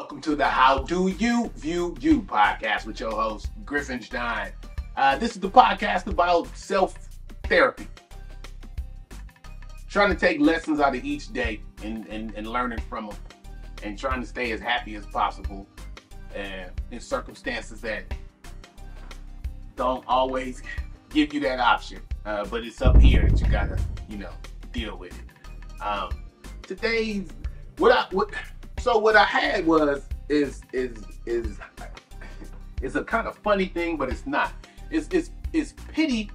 Welcome to the How Do You View You podcast with your host, Griffinstein. This is the podcast about self-therapy. Trying to take lessons out of each day and learning from them. And trying to stay as happy as possible in circumstances that don't always give you that option. But it's up here that you gotta, deal with it. Today's what I had is a kind of funny thing, but it's not. It's pity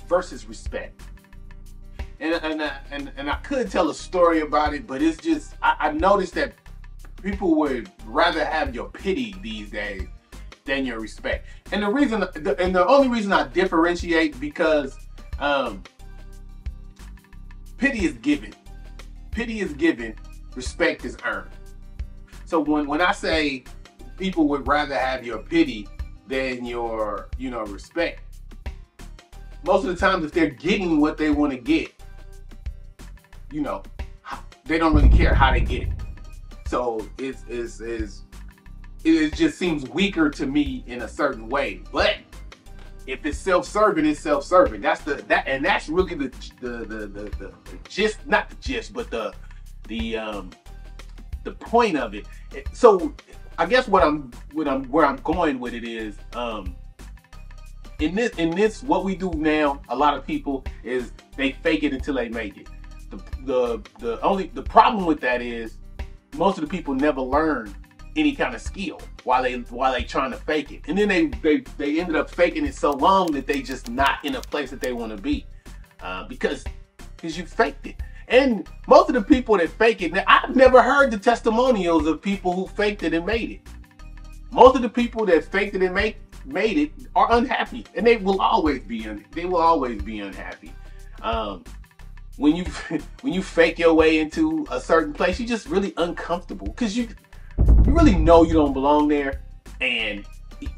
versus respect. And I could tell a story about it, but it's just I noticed that people would rather have your pity these days than your respect. And the only reason I differentiate because pity is given. Pity is given. Respect is earned. So when I say people would rather have your pity than your, respect, most of the time if they're getting what they want to get, they don't really care how they get it. So it just seems weaker to me in a certain way. But if it's self-serving, it's self-serving. That's really the gist, not the gist, but the point of it. So I guess where I'm going with it is in this what we do now, a lot of people is they fake it until they make it. The problem with that is most of the people never learn any kind of skill while they trying to fake it, and then they ended up faking it so long that they just not in a place that they want to be because you faked it. And most of the people that fake it, now, I've never heard the testimonials of people who faked it and made it. Most of the people that faked it and made it are unhappy, and they will always be unhappy. When you fake your way into a certain place, you're just really uncomfortable because you really know you don't belong there, and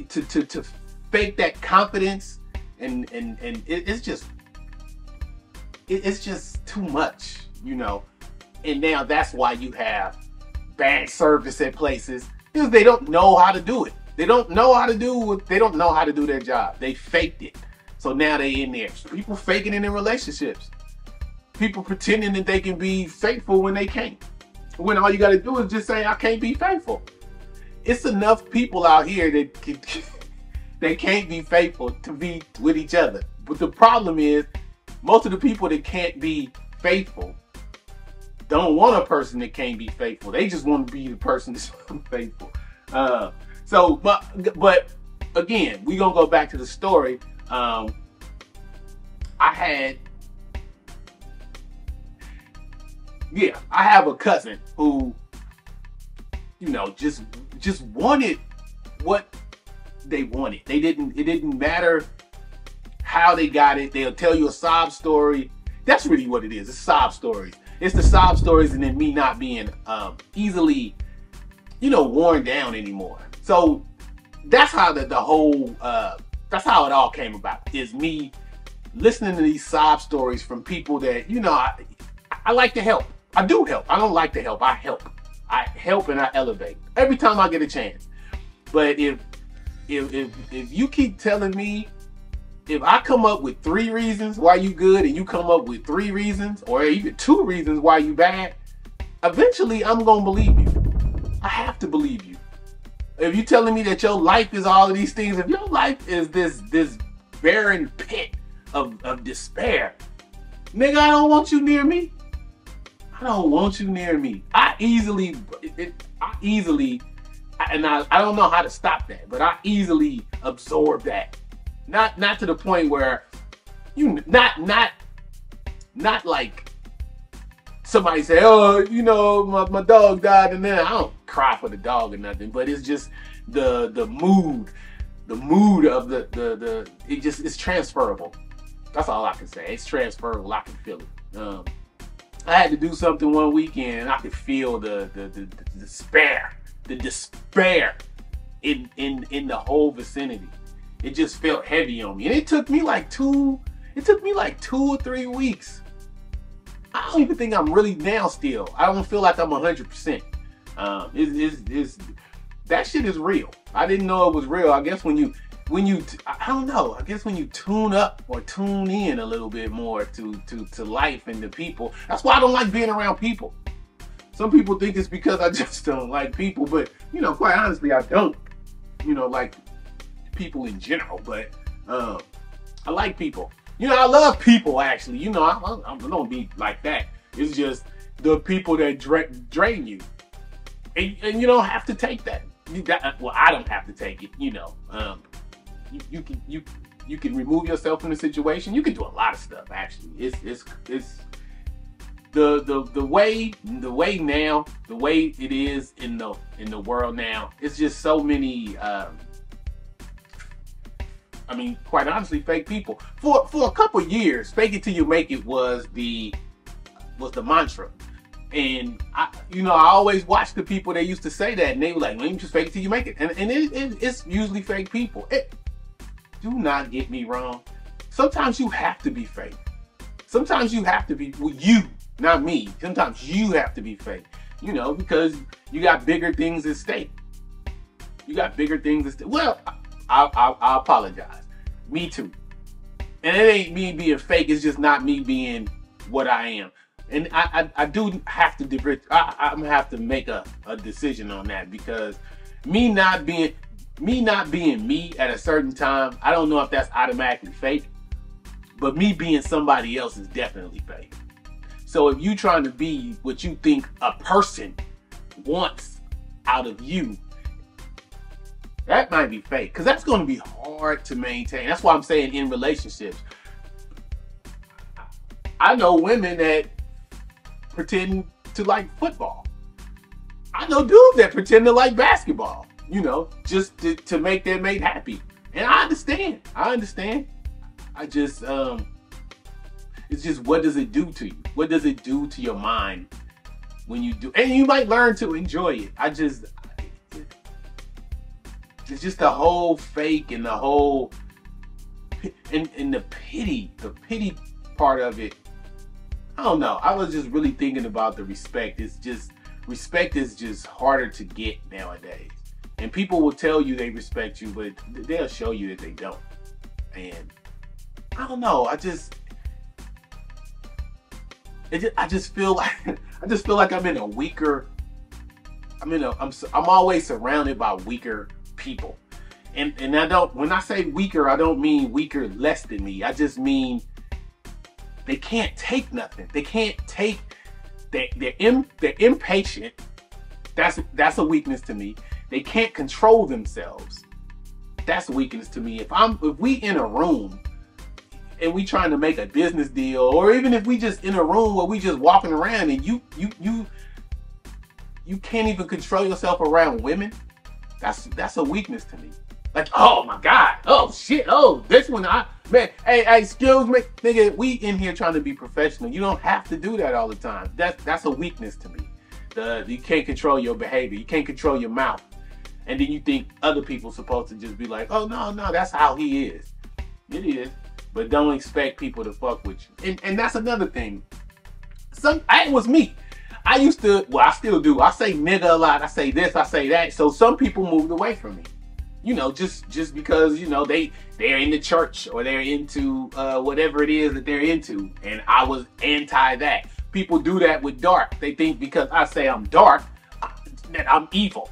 to fake that confidence and it's just too much, and now that's why you have bad service at places, because they don't know how to do it. They don't know how to do their job. They faked it. So now they in there. People faking it in relationships. People pretending that they can be faithful when they can't. When all you got to do is just say, I can't be faithful. It's enough people out here that they can't be faithful to be with each other. But the problem is, most of the people that can't be faithful don't want a person that can't be faithful. They just want to be the person that's faithful. But again, we're going to go back to the story. I have a cousin who, just wanted what they wanted. It didn't matter how they got it. They'll tell you a sob story. That's really what it is. It's sob stories. It's the sob stories, and then me not being easily, worn down anymore. So that's how that's how it all came about. Is me listening to these sob stories from people that I like to help. I do help. I don't like to help. I help. I help and I elevate every time I get a chance. But if you keep telling me, if I come up with 3 reasons why you good and you come up with 3 reasons or even 2 reasons why you bad, eventually I'm gonna believe you. I have to believe you. If you're telling me that your life is all of these things, if your life is this barren pit of despair, nigga, I don't want you near me. I don't want you near me. I easily, and I don't know how to stop that, but I easily absorb that. Not to the point where not like somebody say, oh, my dog died, and then I don't cry for the dog or nothing, but it's just the mood of the it's transferable. That's all I can say. It's transferable. I can feel it. I had to do something one weekend. I could feel the despair in the whole vicinity. It just felt heavy on me, and it took me like 2 or 3 weeks. I don't even think I'm really now still. I don't feel like I'm 100%. That shit is real. I didn't know it was real. I guess I don't know. I guess when you tune up or tune in a little bit more to life and to people. That's why I don't like being around people. Some people think it's because I just don't like people, but quite honestly, I don't. Like people in general, but I like people. I love people actually. I don't be like that. It's just the people that drain you, and you don't have to take that. Well, I don't have to take it. You can remove yourself from the situation. You can do a lot of stuff actually. It's the way now, the way it is in the world now. It's just so many. Quite honestly, fake people. For a couple years, fake it till you make it was the mantra. And I always watched the people that used to say that, and they were like, "Well, you just fake it till you make it." And it's usually fake people. Do not get me wrong. Sometimes you have to be fake. Sometimes you have to be you, not me. Sometimes you have to be fake. Because you got bigger things at stake. You got bigger things at stake. Well, I apologize. Me too. And it ain't me being fake. It's just not me being what I am. And I do have to I'm gonna have to make a decision on that, because me not being me at a certain time, I don't know if that's automatically fake, but me being somebody else is definitely fake. So if you trying to be what you think a person wants out of you, that might be fake, because that's going to be hard to maintain. That's why I'm saying in relationships, I know women that pretend to like football. I know dudes that pretend to like basketball, just to make their mate happy. And I understand. I just, it's just, what does it do to you? What does it do to your mind when you do? And you might learn to enjoy it. It's just the whole fake and the whole, and the pity part of it. I don't know. I was just really thinking about the respect. Respect is just harder to get nowadays. And people will tell you they respect you, but they'll show you that they don't. And I don't know. I just feel like I'm in a weaker. I'm always surrounded by weaker people. And when I say weaker, I don't mean weaker less than me. I just mean they can't take nothing. They can't take. They're impatient. That's a weakness to me. They can't control themselves. That's a weakness to me. If we in a room and we trying to make a business deal, or even if we just in a room where we just walking around and you can't even control yourself around women, that's a weakness to me. Like, oh my God, oh shit, oh this one, man, hey, excuse me, nigga, we in here trying to be professional. You don't have to do that all the time. That's a weakness to me. You can't control your behavior. You can't control your mouth. And then you think other people supposed to just be like, oh no, that's how he is. It is, but don't expect people to fuck with you. And that's another thing. It was me. I used to, well, I still do. I say nigga a lot. I say this, I say that. So some people moved away from me. Just because, they're in the church or they're into whatever it is that they're into. And I was anti that. People do that with dark. They think because I say I'm dark, that I'm evil.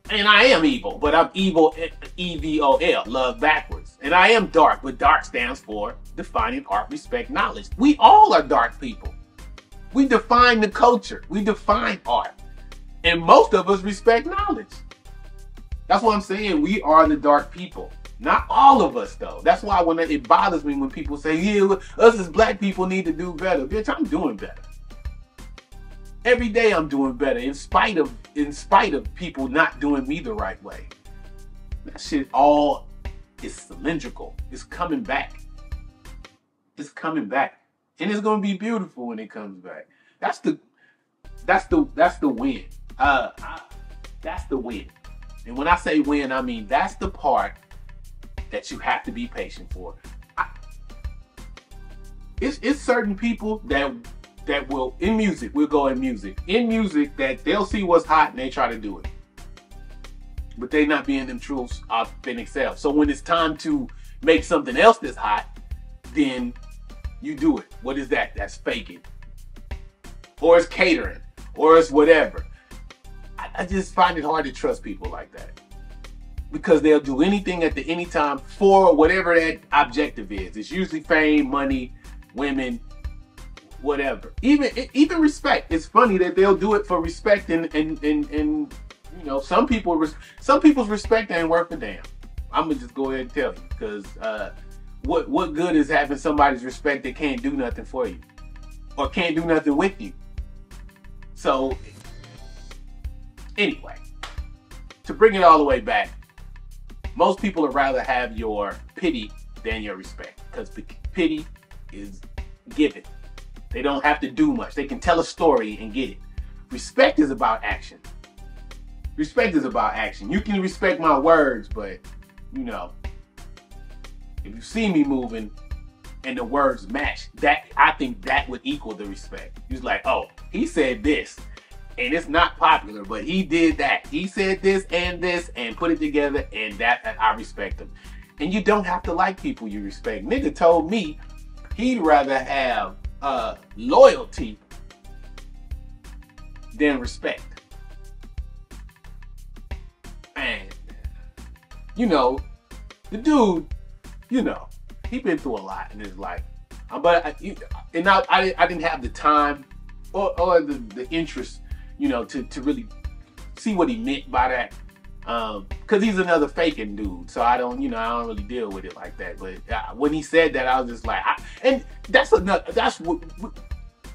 And I am evil, but I'm evil, EVOL, love backwards. And I am dark, but dark stands for defining art, respect, knowledge. We all are dark people. We define the culture. We define art. And most of us respect knowledge. That's what I'm saying. We are the dark people. Not all of us, though. That's why it bothers me when people say, yeah, us as black people need to do better. Bitch, I'm doing better. Every day I'm doing better in spite of people not doing me the right way. That shit all is cylindrical. It's coming back. It's coming back. And it's gonna be beautiful when it comes back. That's the win. That's the win. And when I say win, I mean that's the part that you have to be patient for. It's certain people that that will, in music, we'll go in music that they'll see what's hot and they try to do it. But they not being them true, authentic selves. So when it's time to make something else that's hot, then you do it. What is that? That's faking. Or it's catering. Or it's whatever. I just find it hard to trust people like that. Because they'll do anything at any time for whatever that objective is. It's usually fame, money, women, whatever. Even respect. It's funny that they'll do it for respect and you know, some people's respect ain't worth a damn. I'm gonna just go ahead and tell you, because what good is having somebody's respect that can't do nothing for you or can't do nothing with you? So anyway, to bring it all the way back, most people would rather have your pity than your respect, because pity is given. They don't have to do much. They can tell a story and get it. Respect is about action. Respect is about action. You can respect my words, but, you know, if you see me moving and the words match, that, I think that would equal the respect. He's like, oh, he said this, and it's not popular, but he did that. He said this and put it together, and that I respect him. And you don't have to like people you respect. Nigga told me he'd rather have loyalty than respect. And, you know, the dude, you know, he been through a lot in his life. But I didn't have the time or the interest, you know, to really see what he meant by that. Cause he's another faking dude. So I don't really deal with it like that. But when he said that, I was just like,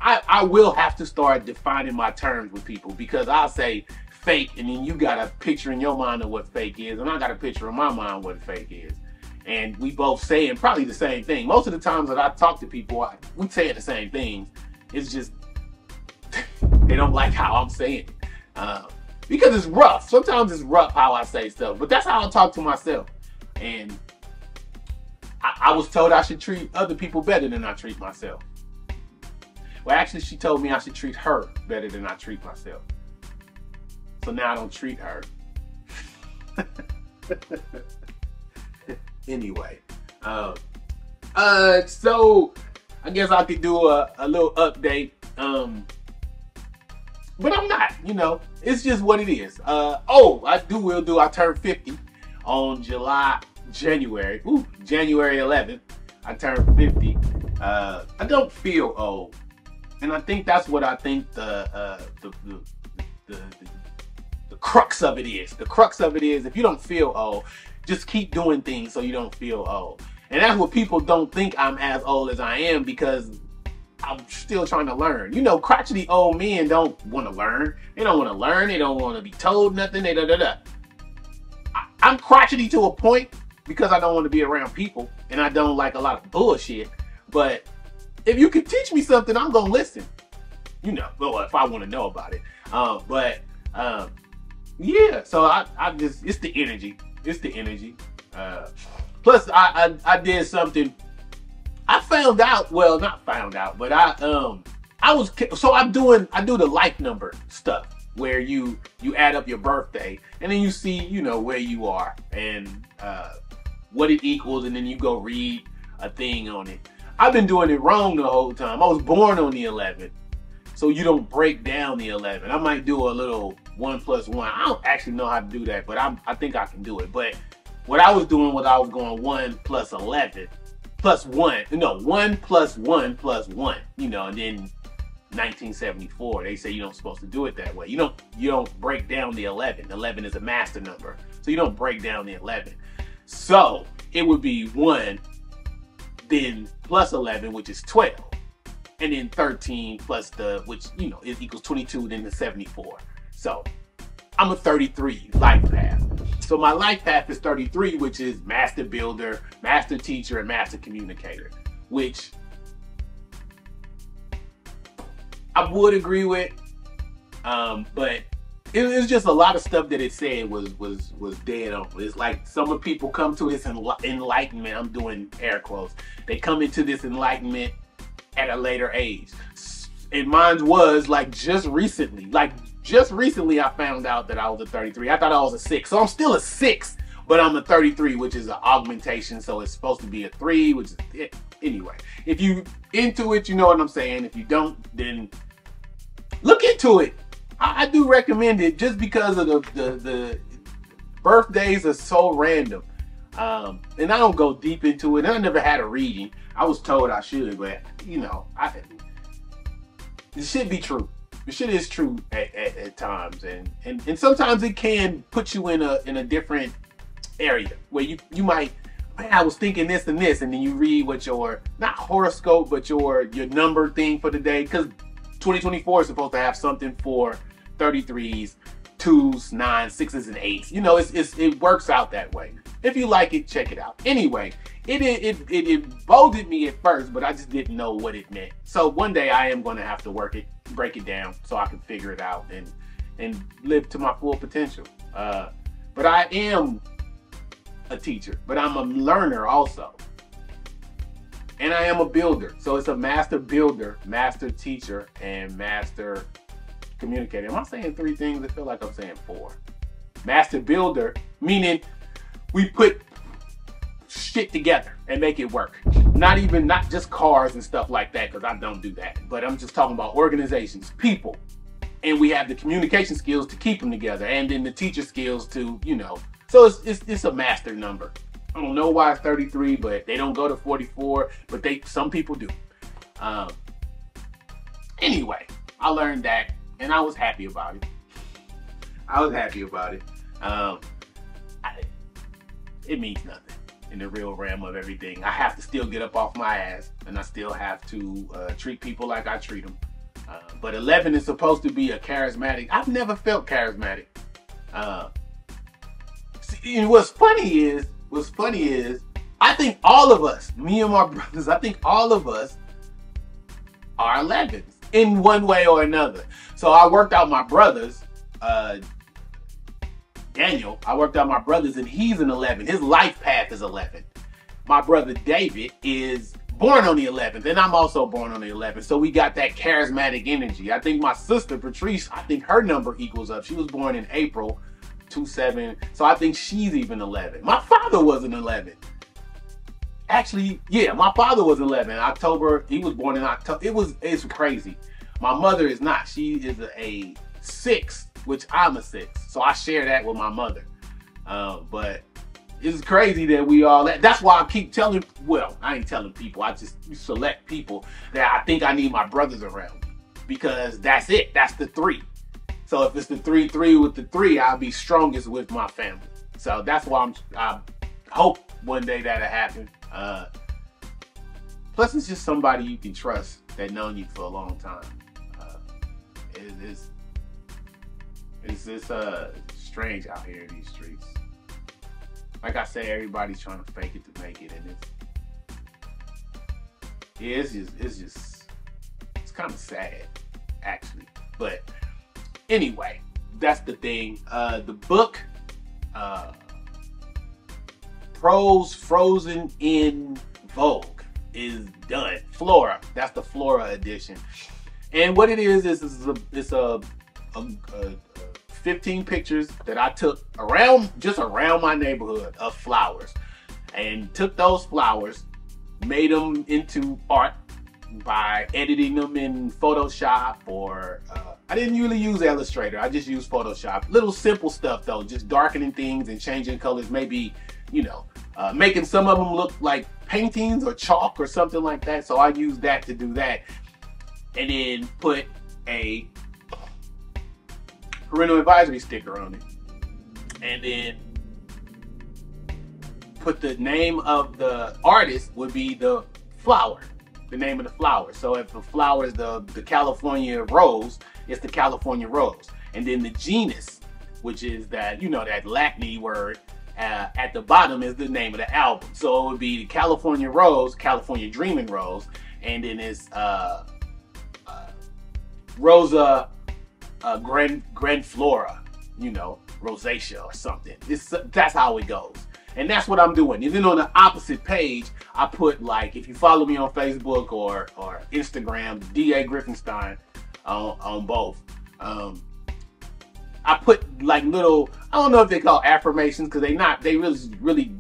I will have to start defining my terms with people, because I'll say fake, and then you got a picture in your mind of what fake is, and I got a picture in my mind what fake is. And we both saying probably the same thing. Most of the times that I talk to people, we saying the same things. It's just they don't like how I'm saying it. Because it's rough. Sometimes it's rough how I say stuff, but that's how I talk to myself. And I was told I should treat other people better than I treat myself. Well, actually, she told me I should treat her better than I treat myself. So now I don't treat her. Anyway, so I guess I could do a little update. But I'm not, you know, it's just what it is. I turned 50 on January 11th. I turned 50. I don't feel old. And I think that's what I think the crux of it is. The crux of it is, if you don't feel old, just keep doing things so you don't feel old. And that's what people don't think I'm as old as I am, because I'm still trying to learn. You know, crotchety old men don't want to learn. They don't want to learn. They don't want to be told nothing. I'm crotchety to a point because I don't want to be around people, and I don't like a lot of bullshit. But if you can teach me something, I'm going to listen. You know, well, if I want to know about it. Yeah, so I just, it's the energy. It's the energy. Plus, I did something. I found out, well, not found out, but I do the life number stuff, where you add up your birthday, and then you see, you know, where you are and what it equals, and then you go read a thing on it. I've been doing it wrong the whole time. I was born on the 11th, so you don't break down the 11. I might do a little 1 + 1. I don't actually know how to do that, but I think I can do it. But what I was doing was I was going 1 + 11 + 1. No, 1 + 1 + 1. You know, and then 1974, they say you don't supposed to do it that way. You don't break down the 11. 11 is a master number, so you don't break down the 11. So it would be 1, then plus 11, which is 12, and then 13 plus which, you know, it equals 22, then the 74. So I'm a 33 life path. So my life path is 33, which is master builder, master teacher, and master communicator, which I would agree with, but it was just a lot of stuff that it said was dead on. It's like some people come to this enlightenment. I'm doing air quotes. They come into this enlightenment at a later age. And mine was like just recently. Like just recently I found out that I was a 33. I thought I was a 6. So I'm still a 6, but I'm a 33, which is an augmentation. So it's supposed to be a 3, which is it. Anyway. If you into it, you know what I'm saying. If you don't, then look into it. I do recommend it just because of the birthdays are so random. And I don't go deep into it. And I never had a reading. I was told I should, but you know, it should be true. The shit is true at times, and sometimes it can put you in a different area where you might, man, I was thinking this and this, and then you read what your, not horoscope, but your number thing for the day, because 2024 is supposed to have something for 33s, 2s, 9s, 6s, and 8s. You know, it works out that way. If you like it, check it out. Anyway, it bolded me at first, but I just didn't know what it meant. So one day I am going to have to break it down so I can figure it out and live to my full potential. But I am a teacher, but I'm a learner also. And I am a builder. So it's a master builder, master teacher, and master communicator. Am I saying 3 things? I feel like I'm saying 4. Master builder, meaning we put shit together and make it work. Not just cars and stuff like that, because I don't do that. But I'm just talking about organizations, people. And we have the communication skills to keep them together, and then the teacher skills to, you know. So it's a master number. I don't know why it's 33, but they don't go to 44, but some people do. Anyway, I learned that, and I was happy about it. It means nothing in the real realm of everything. I have to still get up off my ass, and I still have to treat people like I treat them. But 11 is supposed to be a charismatic. I've never felt charismatic. See, what's funny is, I think all of us, me and my brothers, I think all of us are 11s in one way or another. So I worked out my brothers. Daniel, I worked out my brothers, and he's an 11. His life path is 11. My brother David is born on the 11th, and I'm also born on the 11th. So we got that charismatic energy. I think my sister Patrice, I think her number equals up. She was born in April 27, so I think she's even 11. My father was an 11. Actually, yeah, my father was 11. October, he was born in October. It's crazy. My mother is not. She is a 6. Which I'm a 6, so I share that with my mother. But it's crazy that we all, that's why I keep telling, well, I ain't telling people, I just select people that I think I need my brothers around me, because that's it, that's the 3. So if it's the 3-3 with the 3, I'll be strongest with my family. So that's why I hope one day that'll happen. Plus it's just somebody you can trust that known you for a long time. It's strange out here in these streets. Like I say, everybody's trying to fake it to make it, and it's kind of sad, actually. But anyway, that's the thing. The book, Prose Frozen in Vogue, is done. Flora, that's the Flora edition. And what it is it's a 15 pictures that I took around my neighborhood of flowers, and took those flowers, made them into art by editing them in Photoshop, or I didn't really use Illustrator, I just used Photoshop. Little simple stuff though, just darkening things and changing colors, maybe, you know, making some of them look like paintings or chalk or something like that. So I used that to do that, and then put a parental advisory sticker on it, and then put the name of the artist would be the flower, the name of the flower. So if the flower is the California rose, it's the California rose. And then the genus, which is that, you know, that Latin word, at the bottom is the name of the album. So it would be the California Rose, California Dreaming Rose, and then it's Rosa Grand Flora, you know, rosacea or something. That's how it goes. And that's what I'm doing. And then on the opposite page, I put, like, if you follow me on Facebook or Instagram, DA Griffinstein on both. I put like little, I don't know if they call affirmations, because they really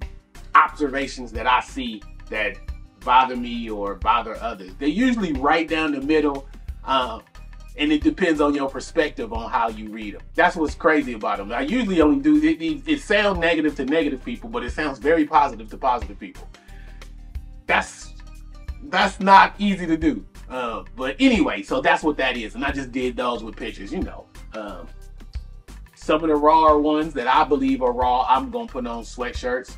observations that I see that bother me or bother others. They're usually right down the middle, and it depends on your perspective on how you read them. That's what's crazy about them. I usually only do, it sounds negative to negative people, but it sounds very positive to positive people. That's not easy to do. But anyway, so that's what that is. And I just did those with pictures, you know. Some of the raw ones that I believe are raw, I'm gonna put on sweatshirts.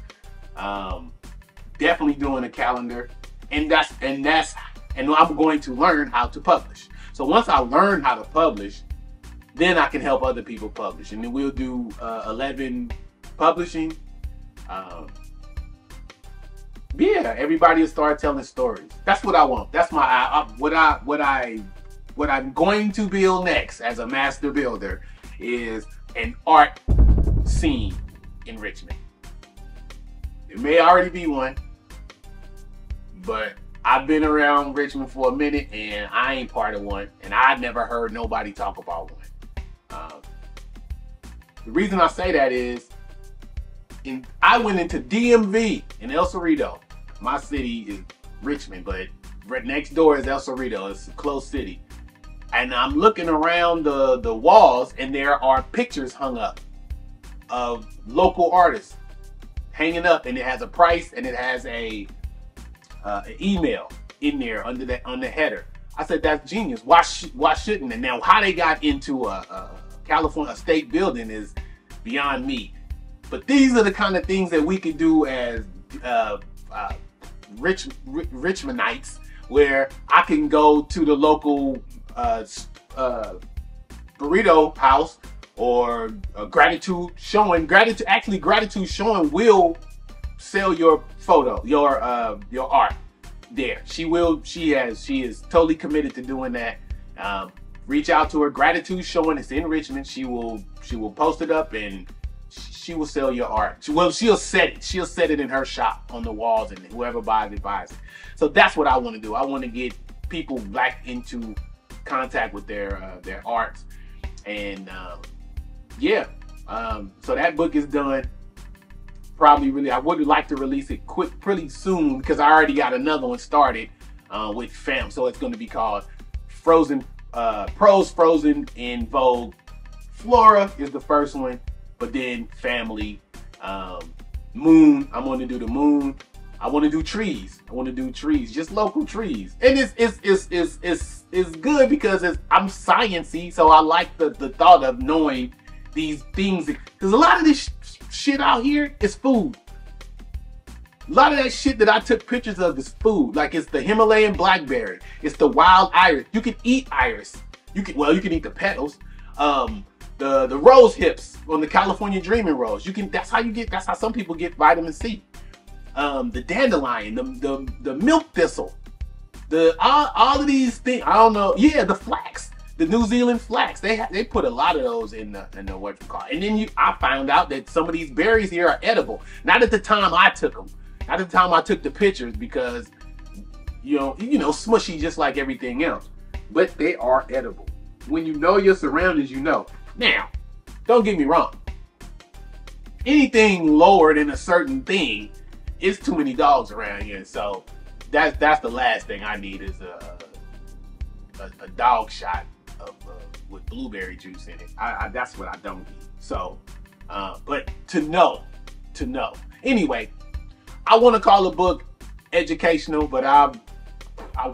Definitely doing a calendar, and I'm going to learn how to publish. So once I learn how to publish, then I can help other people publish, and then we'll do 11 publishing. Yeah, everybody will start telling stories. That's what I want. That's my what I'm going to build next as a master builder is an art scene in Richmond. There may already be one, but I've been around Richmond for a minute and I ain't part of one, and I never heard nobody talk about one. The reason I say that is, I went into DMV in El Cerrito. My city is Richmond, but right next door is El Cerrito. It's a close city. And I'm looking around the walls, and there are pictures hung up of local artists hanging up, and it has a price and it has an email in there on the header. I said, that's genius. Why shouldn't it? Now, how they got into a California state building is beyond me. But these are the kind of things that we could do as Richmondites, where I can go to the local burrito house or gratitude showing. Gratitude showing will sell your photo, your art there. She is totally committed to doing that. Reach out to her. Gratitude showing, it's in Richmond. She will post it up and she will sell your art. She'll set it. She'll set it in her shop on the walls, and whoever buys it buys it. So that's what I want to do. I want to get people back into contact with their arts, and yeah. So that book is done. Probably I would like to release it pretty soon, because I already got another one started with fam. So it's going to be called Prose Frozen in Vogue. Flora is the first one, but then family, moon. I'm going to do the moon. I want to do trees. I want to do trees, just local trees. And it's good because I'm sciencey, so I like the thought of knowing these things, because a lot of this shit out here is food. A lot of that shit that I took pictures of is food. Like, it's the Himalayan blackberry, it's the wild iris. You can eat iris. You can eat the petals. The rose hips on the California Dreaming rose. That's how some people get vitamin C. The dandelion, the milk thistle, all of these things. I don't know. Yeah, the flax, the New Zealand flax. They put a lot of those in the what you call it. And then I found out that some of these berries here are edible. Not at the time I took them. Not at the time I took the pictures, because you know, smushy just like everything else. But they are edible. When you know your surroundings, you know. Now, don't get me wrong. Anything lower than a certain thing, it's too many dogs around here. So that's the last thing I need is a dog shot with blueberry juice in it. That's what I don't need. So, but to know. Anyway, I want to call the book educational, but I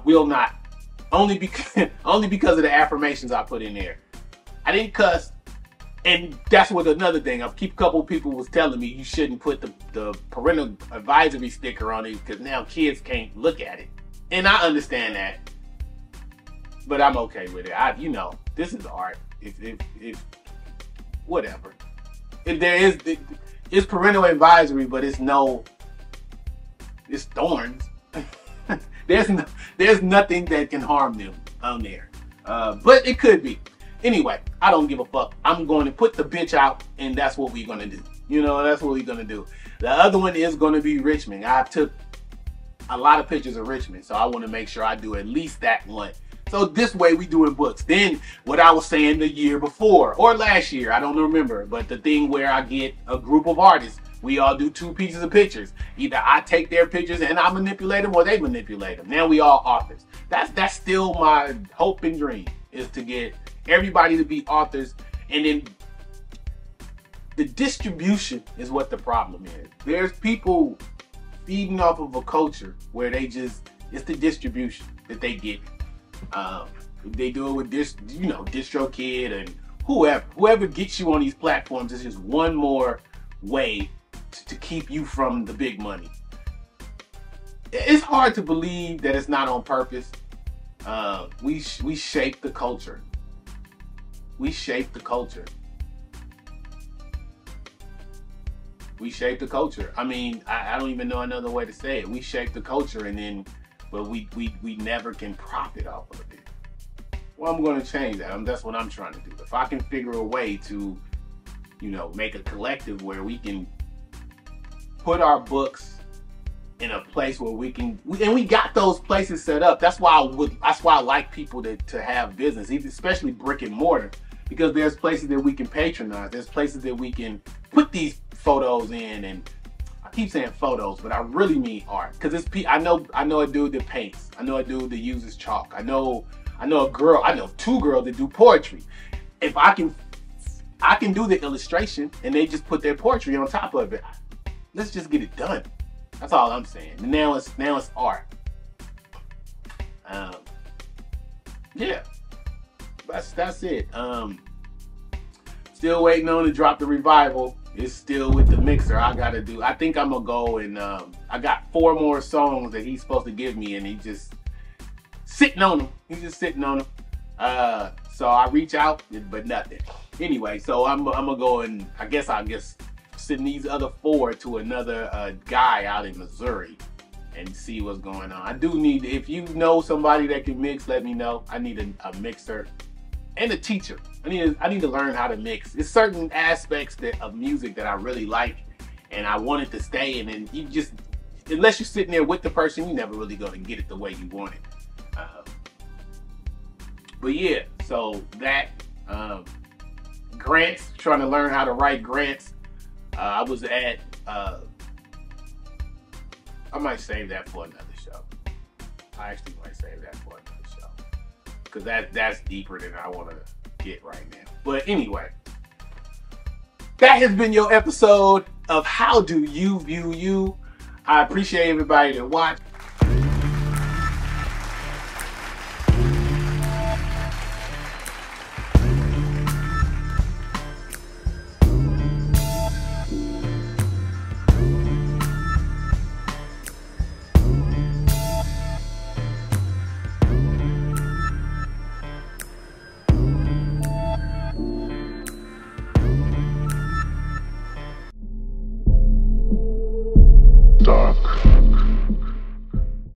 will not. Only because of the affirmations I put in there. I didn't cuss. And that's what another thing. A couple of people was telling me you shouldn't put the parental advisory sticker on it, because now kids can't look at it. And I understand that, but I'm okay with it. This is art. If whatever. If there is, it's parental advisory, but it's thorns. There's nothing that can harm them on there. But it could be. Anyway, I don't give a fuck. I'm going to put the bitch out, and that's what we're going to do. That's what we're going to do. The other one is going to be Richmond. I took a lot of pictures of Richmond, so I want to make sure I do at least that one. So this way we doing books. Then what I was saying the year before or last year, I don't remember, but the thing where I get a group of artists, we all do 2 pieces of pictures. Either I take their pictures and I manipulate them, or they manipulate them. Now we all authors. That's still my hope and dream, is to get everybody to be authors. And then the distribution is what the problem is. There's people feeding off of a culture where they just, it's the distribution that they get. They do it with this, you know, DistroKid and whoever gets you on these platforms is just one more way to keep you from the big money. It's hard to believe that it's not on purpose. We shape the culture. We shape the culture. We shape the culture. I mean, I don't even know another way to say it. We shape the culture, and then, but we never can profit off of it. Well, I'm going to change that. That's what I'm trying to do. If I can figure a way to, you know, make a collective where we can put our books in a place where we can, and we got those places set up. That's why I like people to have business, especially brick and mortar, because there's places that we can patronize. There's places that we can put these photos in, and I keep saying photos, but I really mean art, because it's I know a dude that paints. I know a dude that uses chalk. I know a girl. I know 2 girls that do poetry. If I can do the illustration, and they just put their poetry on top of it. Let's just get it done. That's all I'm saying. Now it's art. Yeah, that's it. Still waiting on to drop the revival. It's still with the mixer. I gotta do. I think I'm gonna go and I got 4 more songs that he's supposed to give me, and he just sitting on them. He's just sitting on them. So I reach out, but nothing. Anyway, so I'm gonna go and I guess send these other 4 to another guy out in Missouri and see what's going on. I do need, if you know somebody that can mix, let me know. I need a mixer and a teacher. I need to learn how to mix. There's certain aspects of music that I really like, and I want it to stay. And then you just, unless you're sitting there with the person, you're never really gonna get it the way you want it. But yeah, so that grants, trying to learn how to write grants. I was at, I might save that for another show. I actually might save that for another show, because that's deeper than I want to get right now. But anyway, that has been your episode of How Do You View You. I appreciate everybody that watched.